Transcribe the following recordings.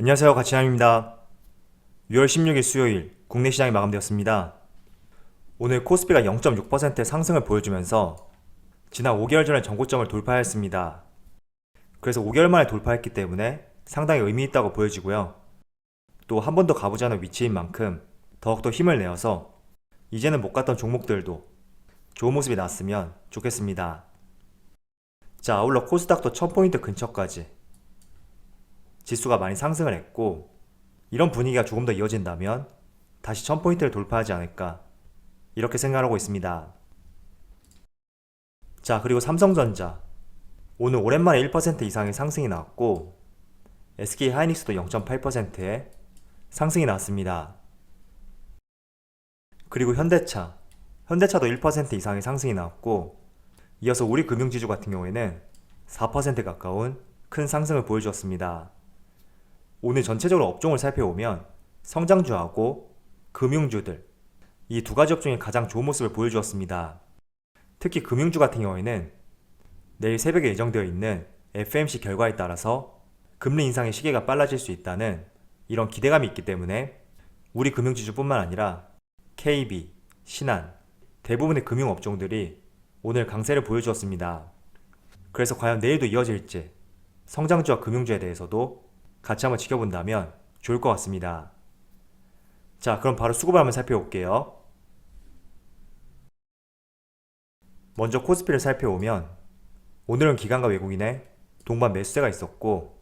안녕하세요, 가치남입니다. 6월 16일 수요일 국내 시장이 마감되었습니다. 오늘 코스피가 0.6%의 상승을 보여주면서 지난 5개월 전의 전고점을 돌파했습니다. 그래서 5개월 만에 돌파했기 때문에 상당히 의미 있다고 보여지고요. 또 한 번도 가보지 않은 위치인 만큼 더욱더 힘을 내어서 이제는 못 갔던 종목들도 좋은 모습이 나왔으면 좋겠습니다. 자, 아울러 코스닥도 1000포인트 근처까지 지수가 많이 상승을 했고, 이런 분위기가 조금 더 이어진다면 다시 1000포인트를 돌파하지 않을까, 이렇게 생각하고 있습니다. 자, 그리고 삼성전자 오늘 오랜만에 1% 이상의 상승이 나왔고, SK하이닉스도 0.8%의 상승이 나왔습니다. 그리고 현대차도 1% 이상의 상승이 나왔고, 이어서 우리 금융지주 같은 경우에는 4% 가까운 큰 상승을 보여주었습니다. 오늘 전체적으로 업종을 살펴보면 성장주하고 금융주들, 이 두 가지 업종이 가장 좋은 모습을 보여주었습니다. 특히 금융주 같은 경우에는 내일 새벽에 예정되어 있는 FMC 결과에 따라서 금리 인상의 시기가 빨라질 수 있다는 이런 기대감이 있기 때문에 우리 금융지주뿐만 아니라 KB, 신한, 대부분의 금융업종들이 오늘 강세를 보여주었습니다. 그래서 과연 내일도 이어질지 성장주와 금융주에 대해서도 같이 한번 지켜본다면 좋을 것 같습니다. 자, 그럼 바로 수급을 한번 살펴볼게요. 먼저 코스피를 살펴보면 오늘은 기관과 외국인의 동반 매수세가 있었고,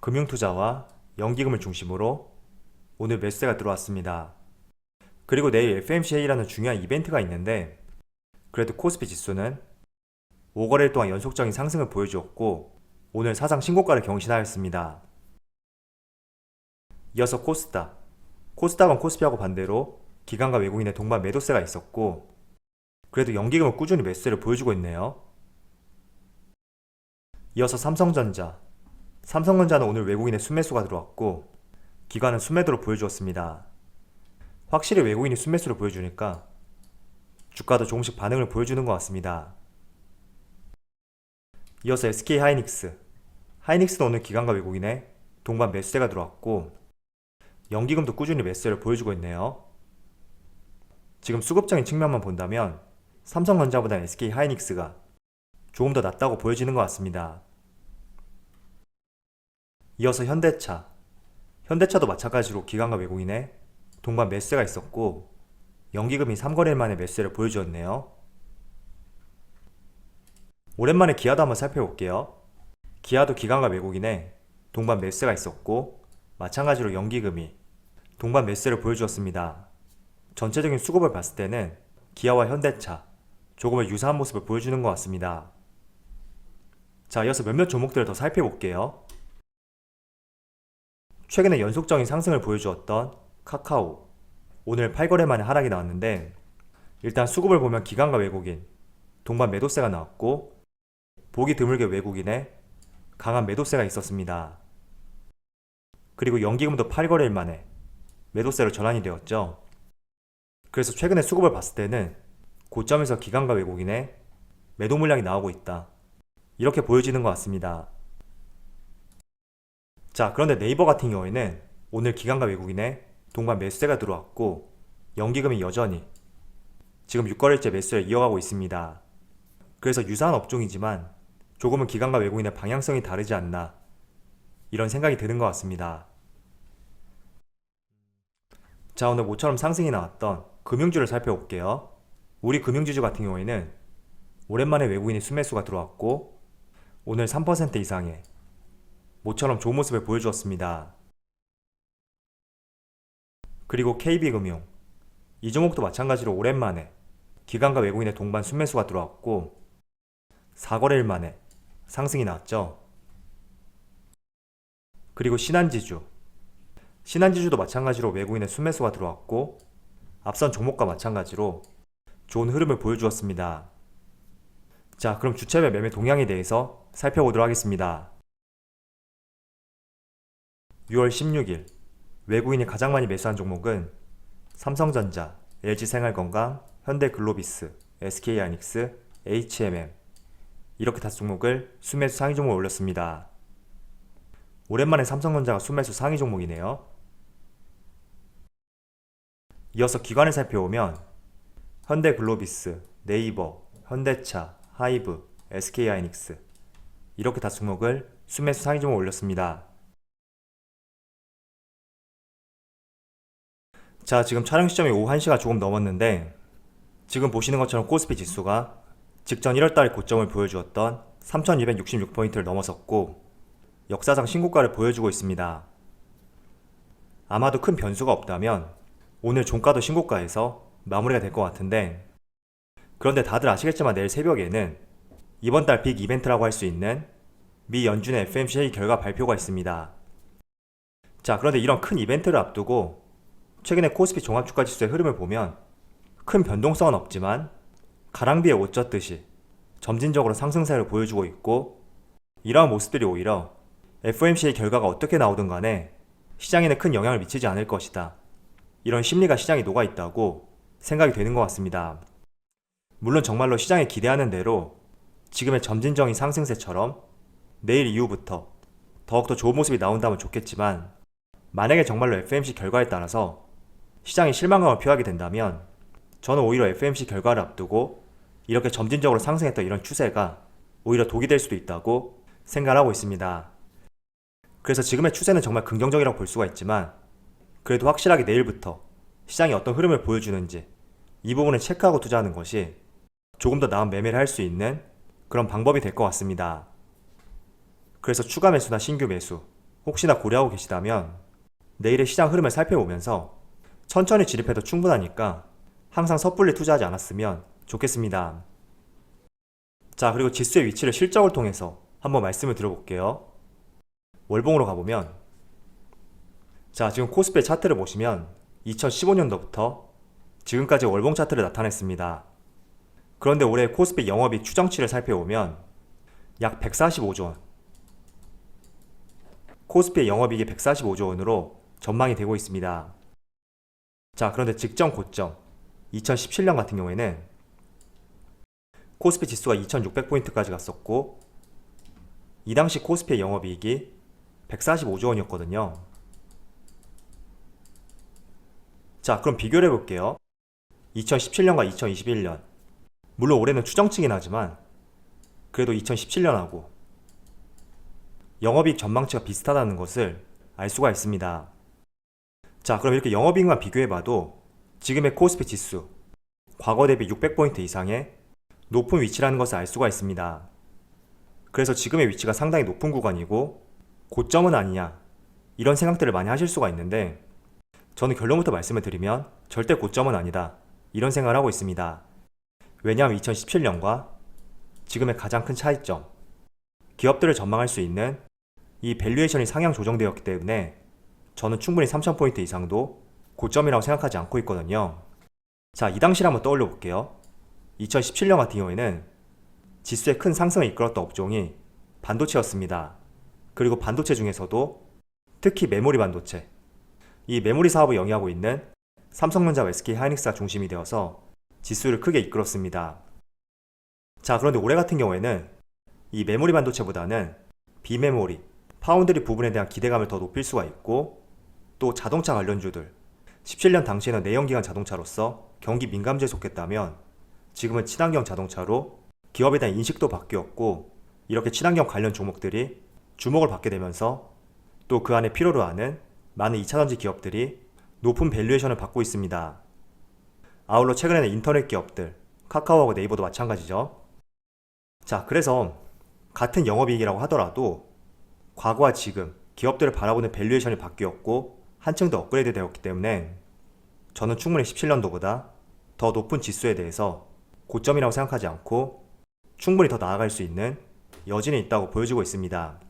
금융투자와 연기금을 중심으로 오늘 매수세가 들어왔습니다. 그리고 내일 FMCA라는 중요한 이벤트가 있는데, 그래도 코스피 지수는 5거래일 동안 연속적인 상승을 보여주었고 오늘 사상 신고가를 경신하였습니다. 이어서 코스닥은 코스피하고 반대로 기관과 외국인의 동반 매도세가 있었고, 그래도 연기금은 꾸준히 매수세를 보여주고 있네요. 이어서 삼성전자는 오늘 외국인의 순매수가 들어왔고 기관은 순매도로 보여주었습니다. 확실히 외국인이 순매수를 보여주니까 주가도 조금씩 반응을 보여주는 것 같습니다. 이어서 하이닉스도 오늘 기관과 외국인의 동반 매수세가 들어왔고 연기금도 꾸준히 매수세를 보여주고 있네요. 지금 수급적인 측면만 본다면 삼성전자보다 SK하이닉스가 조금 더 낫다고 보여지는 것 같습니다. 이어서 현대차도 마찬가지로 기관과 외국인의 동반 매수세가 있었고 연기금이 3거래일 만에 매수세를 보여주었네요. 오랜만에 기아도 한번 살펴볼게요. 기아도 기관과 외국인의 동반 매수세가 있었고 마찬가지로 연기금이 동반 매수세를 보여주었습니다. 전체적인 수급을 봤을 때는 기아와 현대차 조금은 유사한 모습을 보여주는 것 같습니다. 자, 이어서 몇몇 종목들을 더 살펴볼게요. 최근에 연속적인 상승을 보여주었던 카카오, 오늘 8거래 만에 하락이 나왔는데, 일단 수급을 보면 기관과 외국인 동반 매도세가 나왔고 보기 드물게 외국인의 강한 매도세가 있었습니다. 그리고 연기금도 8거래일 만에 매도세로 전환이 되었죠. 그래서 최근에 수급을 봤을 때는 고점에서 기관과 외국인의 매도 물량이 나오고 있다, 이렇게 보여지는 것 같습니다. 자, 그런데 네이버 같은 경우에는 오늘 기관과 외국인의 동반 매수세가 들어왔고 연기금이 여전히 지금 6거래일째 매수를 이어가고 있습니다. 그래서 유사한 업종이지만 조금은 기관과 외국인의 방향성이 다르지 않나, 이런 생각이 드는 것 같습니다. 자, 오늘 모처럼 상승이 나왔던 금융주를 살펴볼게요. 우리 금융지주 같은 경우에는 오랜만에 외국인의 순매수가 들어왔고 오늘 3% 이상의 모처럼 좋은 모습을 보여주었습니다. 그리고 KB금융, 이 종목도 마찬가지로 오랜만에 기관과 외국인의 동반 순매수가 들어왔고 4거래일 만에 상승이 나왔죠. 그리고 신한지주도 마찬가지로 외국인의 순매수가 들어왔고 앞선 종목과 마찬가지로 좋은 흐름을 보여주었습니다. 자, 그럼 주체별 매매 동향에 대해서 살펴보도록 하겠습니다. 6월 16일 외국인이 가장 많이 매수한 종목은 삼성전자, LG생활건강, 현대글로비스, SK하이닉스, HMM, 이렇게 5종목을 순매수 상위 종목을 올렸습니다. 오랜만에 삼성전자가 순매수 상위 종목이네요. 이어서 기관을 살펴보면 현대글로비스, 네이버, 현대차, 하이브, SK하이닉스 이렇게 다 종목을 순매수 상위 종목 올렸습니다. 자, 지금 촬영 시점이 오후 1시가 조금 넘었는데 지금 보시는 것처럼 코스피 지수가 직전 1월달 고점을 보여주었던 3266포인트를 넘어섰고 역사상 신고가를 보여주고 있습니다. 아마도 큰 변수가 없다면 오늘 종가도 신고가에서 마무리가 될 것 같은데, 그런데 다들 아시겠지만 내일 새벽에는 이번 달 빅 이벤트라고 할 수 있는 미 연준의 FOMC 회의 결과 발표가 있습니다. 자, 그런데 이런 큰 이벤트를 앞두고 최근에 코스피 종합주가지수의 흐름을 보면 큰 변동성은 없지만 가랑비에 옷 젖듯이 점진적으로 상승세를 보여주고 있고, 이러한 모습들이 오히려 FOMC의 결과가 어떻게 나오든 간에 시장에는 큰 영향을 미치지 않을 것이다, 이런 심리가 시장에 녹아있다고 생각이 되는 것 같습니다. 물론 정말로 시장이 기대하는 대로 지금의 점진적인 상승세처럼 내일 이후부터 더욱더 좋은 모습이 나온다면 좋겠지만, 만약에 정말로 FOMC 결과에 따라서 시장이 실망감을 표하게 된다면 저는 오히려 FOMC 결과를 앞두고 이렇게 점진적으로 상승했던 이런 추세가 오히려 독이 될 수도 있다고 생각하고 있습니다. 그래서 지금의 추세는 정말 긍정적이라고 볼 수가 있지만, 그래도 확실하게 내일부터 시장이 어떤 흐름을 보여주는지 이 부분을 체크하고 투자하는 것이 조금 더 나은 매매를 할 수 있는 그런 방법이 될 것 같습니다. 그래서 추가 매수나 신규 매수 혹시나 고려하고 계시다면 내일의 시장 흐름을 살펴보면서 천천히 진입해도 충분하니까 항상 섣불리 투자하지 않았으면 좋겠습니다. 자, 그리고 지수의 위치를 실적을 통해서 한번 말씀을 드려볼게요. 월봉으로 가보면, 자, 지금 코스피의 차트를 보시면 2015년도부터 지금까지 월봉 차트를 나타냈습니다. 그런데 올해 코스피 영업이익 추정치를 살펴보면 약 145조 원, 코스피의 영업이익이 145조 원으로 전망이 되고 있습니다. 자, 그런데 직전 고점 2017년 같은 경우에는 코스피 지수가 2600포인트까지 갔었고 이 당시 코스피의 영업이익이 145조 원이었거든요. 자, 그럼 비교를 해볼게요. 2017년과 2021년, 물론 올해는 추정치긴 하지만 그래도 2017년하고 영업이익 전망치가 비슷하다는 것을 알 수가 있습니다. 자, 그럼 이렇게 영업이익만 비교해봐도 지금의 코스피 지수 과거 대비 600포인트 이상의 높은 위치라는 것을 알 수가 있습니다. 그래서 지금의 위치가 상당히 높은 구간이고 고점은 아니냐, 이런 생각들을 많이 하실 수가 있는데, 저는 결론부터 말씀을 드리면 절대 고점은 아니다, 이런 생각을 하고 있습니다. 왜냐하면 2017년과 지금의 가장 큰 차이점, 기업들을 전망할 수 있는 이 밸류에이션이 상향 조정되었기 때문에 저는 충분히 3000포인트 이상도 고점이라고 생각하지 않고 있거든요. 자, 이 당시를 한번 떠올려 볼게요. 2017년 같은 경우에는 지수의 큰 상승을 이끌었던 업종이 반도체였습니다. 그리고 반도체 중에서도 특히 메모리 반도체, 이 메모리 사업을 영위하고 있는 삼성전자와 SK하이닉스가 중심이 되어서 지수를 크게 이끌었습니다. 자, 그런데 올해 같은 경우에는 이 메모리 반도체보다는 비메모리, 파운드리 부분에 대한 기대감을 더 높일 수가 있고, 또 자동차 관련주들, 17년 당시에는 내연기관 자동차로서 경기 민감주에 속했다면 지금은 친환경 자동차로 기업에 대한 인식도 바뀌었고, 이렇게 친환경 관련 종목들이 주목을 받게 되면서 또 그 안에 필요로 하는 많은 2차전지 기업들이 높은 밸류에이션을 받고 있습니다. 아울러 최근에는 인터넷 기업들, 카카오하고 네이버도 마찬가지죠. 자, 그래서 같은 영업이익이라고 하더라도 과거와 지금 기업들을 바라보는 밸류에이션이 바뀌었고 한층 더 업그레이드 되었기 때문에 저는 충분히 17년도보다 더 높은 지수에 대해서 고점이라고 생각하지 않고 충분히 더 나아갈 수 있는 여진이 있다고 보여지고 있습니다.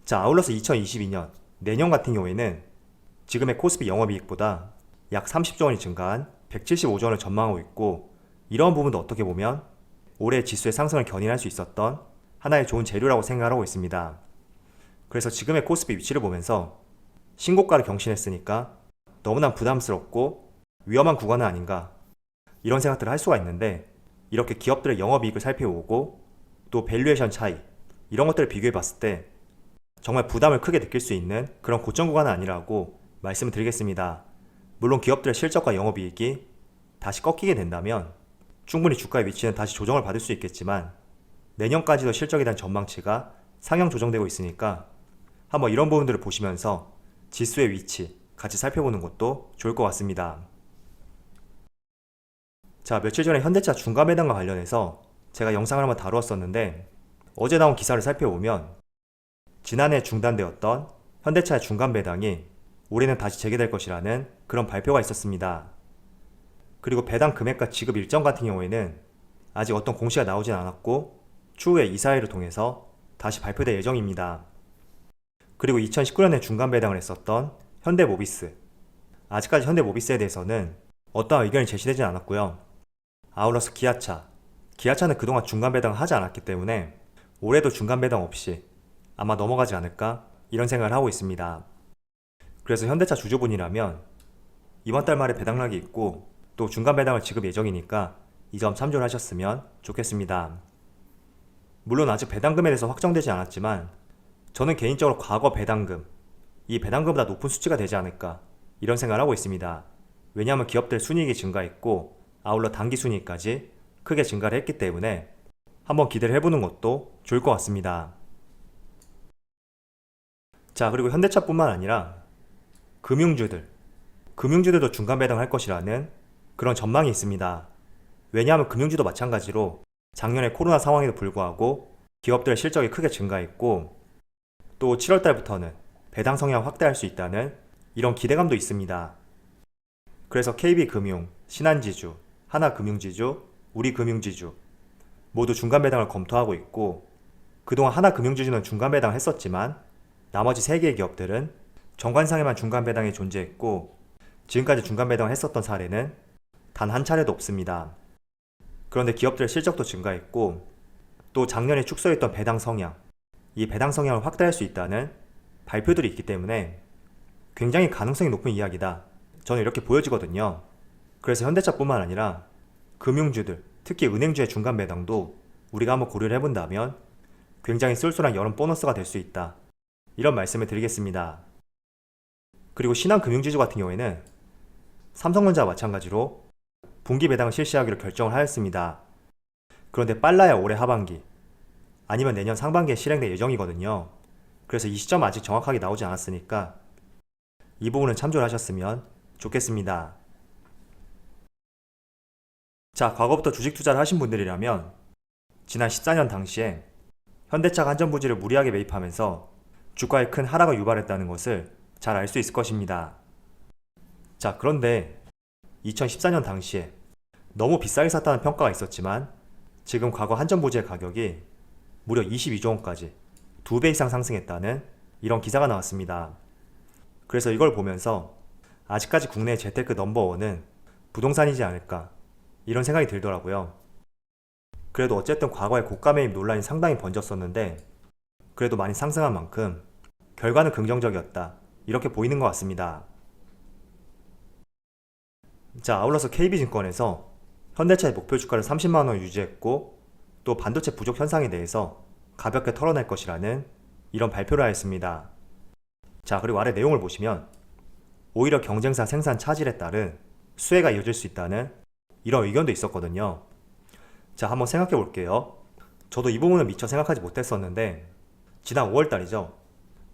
자, 아울러서 2022년, 내년 같은 경우에는 지금의 코스피 영업이익보다 약 30조 원이 증가한 175조 원을 전망하고 있고, 이러한 부분도 어떻게 보면 올해 지수의 상승을 견인할 수 있었던 하나의 좋은 재료라고 생각하고 있습니다. 그래서 지금의 코스피 위치를 보면서 신고가를 경신했으니까 너무나 부담스럽고 위험한 구간은 아닌가, 이런 생각들을 할 수가 있는데, 이렇게 기업들의 영업이익을 살펴보고 또 밸류에이션 차이, 이런 것들을 비교해 봤을 때 정말 부담을 크게 느낄 수 있는 그런 고점 구간은 아니라고 말씀을 드리겠습니다. 물론 기업들의 실적과 영업이익이 다시 꺾이게 된다면 충분히 주가의 위치는 다시 조정을 받을 수 있겠지만 내년까지도 실적에 대한 전망치가 상향 조정되고 있으니까 한번 이런 부분들을 보시면서 지수의 위치 같이 살펴보는 것도 좋을 것 같습니다. 자, 며칠 전에 현대차 중간 배당과 관련해서 제가 영상을 한번 다루었었는데 어제 나온 기사를 살펴보면 지난해 중단되었던 현대차의 중간 배당이 올해는 다시 재개될 것이라는 그런 발표가 있었습니다. 그리고 배당 금액과 지급 일정 같은 경우에는 아직 어떤 공시가 나오진 않았고 추후에 이사회를 통해서 다시 발표될 예정입니다. 그리고 2019년에 중간 배당을 했었던 현대모비스, 아직까지 현대모비스에 대해서는 어떠한 의견이 제시되진 않았고요. 아울러서 기아차는 그동안 중간 배당을 하지 않았기 때문에 올해도 중간 배당 없이 아마 넘어가지 않을까 이런 생각을 하고 있습니다. 그래서 현대차 주주분이라면 이번 달 말에 배당락이 있고 또 중간 배당을 지급 예정이니까 이 점 참조를 하셨으면 좋겠습니다. 물론 아직 배당금에 대해서 확정되지 않았지만 저는 개인적으로 과거 배당금, 이 배당금보다 높은 수치가 되지 않을까 이런 생각을 하고 있습니다. 왜냐하면 기업들 순이익이 증가했고 아울러 당기순이익까지 크게 증가를 했기 때문에 한번 기대를 해보는 것도 좋을 것 같습니다. 자, 그리고 현대차뿐만 아니라 금융주들도 중간 배당할 것이라는 그런 전망이 있습니다. 왜냐하면 금융주도 마찬가지로 작년에 코로나 상황에도 불구하고 기업들의 실적이 크게 증가했고 또 7월 달부터는 배당 성향 확대할 수 있다는 이런 기대감도 있습니다. 그래서 KB금융, 신한지주, 하나금융지주, 우리금융지주 모두 중간 배당을 검토하고 있고 그동안 하나금융지주는 중간 배당을 했었지만 나머지 3개의 기업들은 정관상에만 중간 배당이 존재했고 지금까지 중간 배당을 했었던 사례는 단 한 차례도 없습니다. 그런데 기업들의 실적도 증가했고 또 작년에 축소했던 배당 성향, 이 배당 성향을 확대할 수 있다는 발표들이 있기 때문에 굉장히 가능성이 높은 이야기다. 저는 이렇게 보여지거든요. 그래서 현대차뿐만 아니라 금융주들, 특히 은행주의 중간 배당도 우리가 한번 고려를 해본다면 굉장히 쏠쏠한 여름 보너스가 될 수 있다. 이런 말씀을 드리겠습니다. 그리고 신한금융지주 같은 경우에는 삼성전자와 마찬가지로 분기 배당을 실시하기로 결정을 하였습니다. 그런데 빨라야 올해 하반기 아니면 내년 상반기에 실행될 예정이거든요. 그래서 이 시점 아직 정확하게 나오지 않았으니까 이 부분은 참조를 하셨으면 좋겠습니다. 자, 과거부터 주식 투자를 하신 분들이라면 지난 14년 당시에 현대차가 한전부지를 무리하게 매입하면서 주가에 큰 하락을 유발했다는 것을 잘 알 수 있을 것입니다. 자, 그런데 2014년 당시에 너무 비싸게 샀다는 평가가 있었지만 지금 과거 한전부지의 가격이 무려 22조 원까지 2배 이상 상승했다는 이런 기사가 나왔습니다. 그래서 이걸 보면서 아직까지 국내의 재테크 넘버원은 부동산이지 않을까 이런 생각이 들더라고요. 그래도 어쨌든 과거에 고가 매입 논란이 상당히 번졌었는데 그래도 많이 상승한 만큼 결과는 긍정적이었다 이렇게 보이는 것 같습니다. 자, 아울러서 KB증권에서 현대차의 목표 주가를 30만원 유지했고 또 반도체 부족 현상에 대해서 가볍게 털어낼 것이라는 이런 발표를 하였습니다. 자, 그리고 아래 내용을 보시면 오히려 경쟁사 생산 차질에 따른 수혜가 이어질 수 있다는 이런 의견도 있었거든요. 자, 한번 생각해 볼게요. 저도 이 부분은 미처 생각하지 못했었는데 지난 5월달이죠.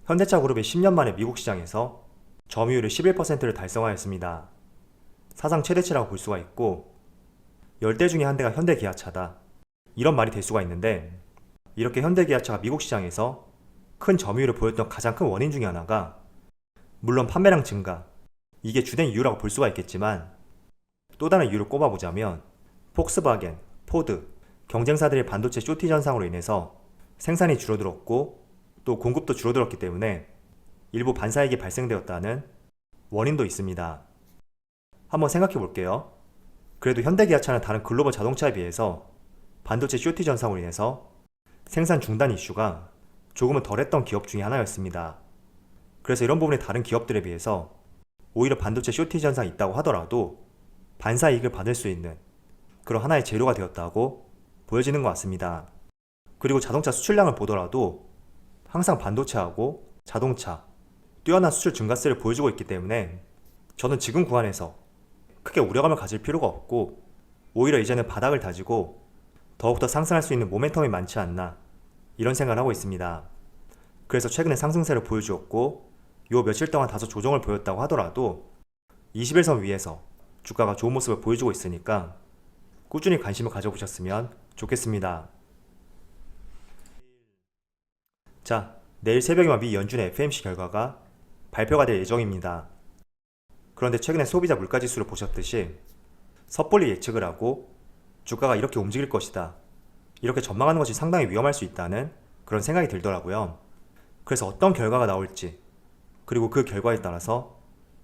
현대차 그룹이 10년 만에 미국 시장에서 점유율을 11%를 달성하였습니다. 사상 최대치라고 볼 수가 있고 10대 중에 한 대가 현대기아차다 이런 말이 될 수가 있는데 이렇게 현대기아차가 미국 시장에서 큰 점유율을 보였던 가장 큰 원인 중에 하나가 물론 판매량 증가 이게 주된 이유라고 볼 수가 있겠지만 또 다른 이유를 꼽아보자면 폭스바겐, 포드, 경쟁사들의 반도체 쇼티지 현상으로 인해서 생산이 줄어들었고 또 공급도 줄어들었기 때문에 일부 반사이익이 발생되었다는 원인도 있습니다. 한번 생각해 볼게요. 그래도 현대기아차는 다른 글로벌 자동차에 비해서 반도체 쇼티지 현상으로 인해서 생산 중단 이슈가 조금은 덜했던 기업 중에 하나였습니다. 그래서 이런 부분이 다른 기업들에 비해서 오히려 반도체 쇼티지 현상이 있다고 하더라도 반사이익을 받을 수 있는 그런 하나의 재료가 되었다고 보여지는 것 같습니다. 그리고 자동차 수출량을 보더라도 항상 반도체하고 자동차, 뛰어난 수출 증가세를 보여주고 있기 때문에 저는 지금 구간에서 크게 우려감을 가질 필요가 없고 오히려 이제는 바닥을 다지고 더욱더 상승할 수 있는 모멘텀이 많지 않나 이런 생각을 하고 있습니다. 그래서 최근에 상승세를 보여주었고 요 며칠 동안 다소 조정을 보였다고 하더라도 21선 위에서 주가가 좋은 모습을 보여주고 있으니까 꾸준히 관심을 가져보셨으면 좋겠습니다. 자, 내일 새벽에만 미 연준의 FOMC 결과가 발표가 될 예정입니다. 그런데 최근에 소비자 물가지수를 보셨듯이 섣불리 예측을 하고 주가가 이렇게 움직일 것이다, 이렇게 전망하는 것이 상당히 위험할 수 있다는 그런 생각이 들더라고요. 그래서 어떤 결과가 나올지, 그리고 그 결과에 따라서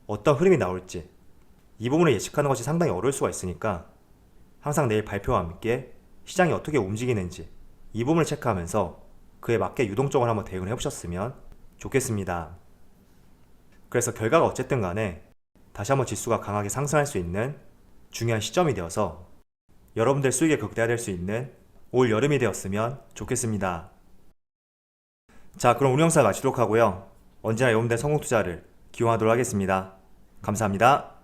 어떤 흐름이 나올지 이 부분을 예측하는 것이 상당히 어려울 수가 있으니까 항상 내일 발표와 함께 시장이 어떻게 움직이는지 이 부분을 체크하면서 그에 맞게 유동적으로 한번 대응을 해보셨으면 좋겠습니다. 그래서 결과가 어쨌든 간에 다시 한번 지수가 강하게 상승할 수 있는 중요한 시점이 되어서 여러분들 수익에 극대화될 수 있는 올 여름이 되었으면 좋겠습니다. 자, 그럼 우리 영상 마치도록 하고요. 언제나 여러분들의 성공 투자를 기원하도록 하겠습니다. 감사합니다.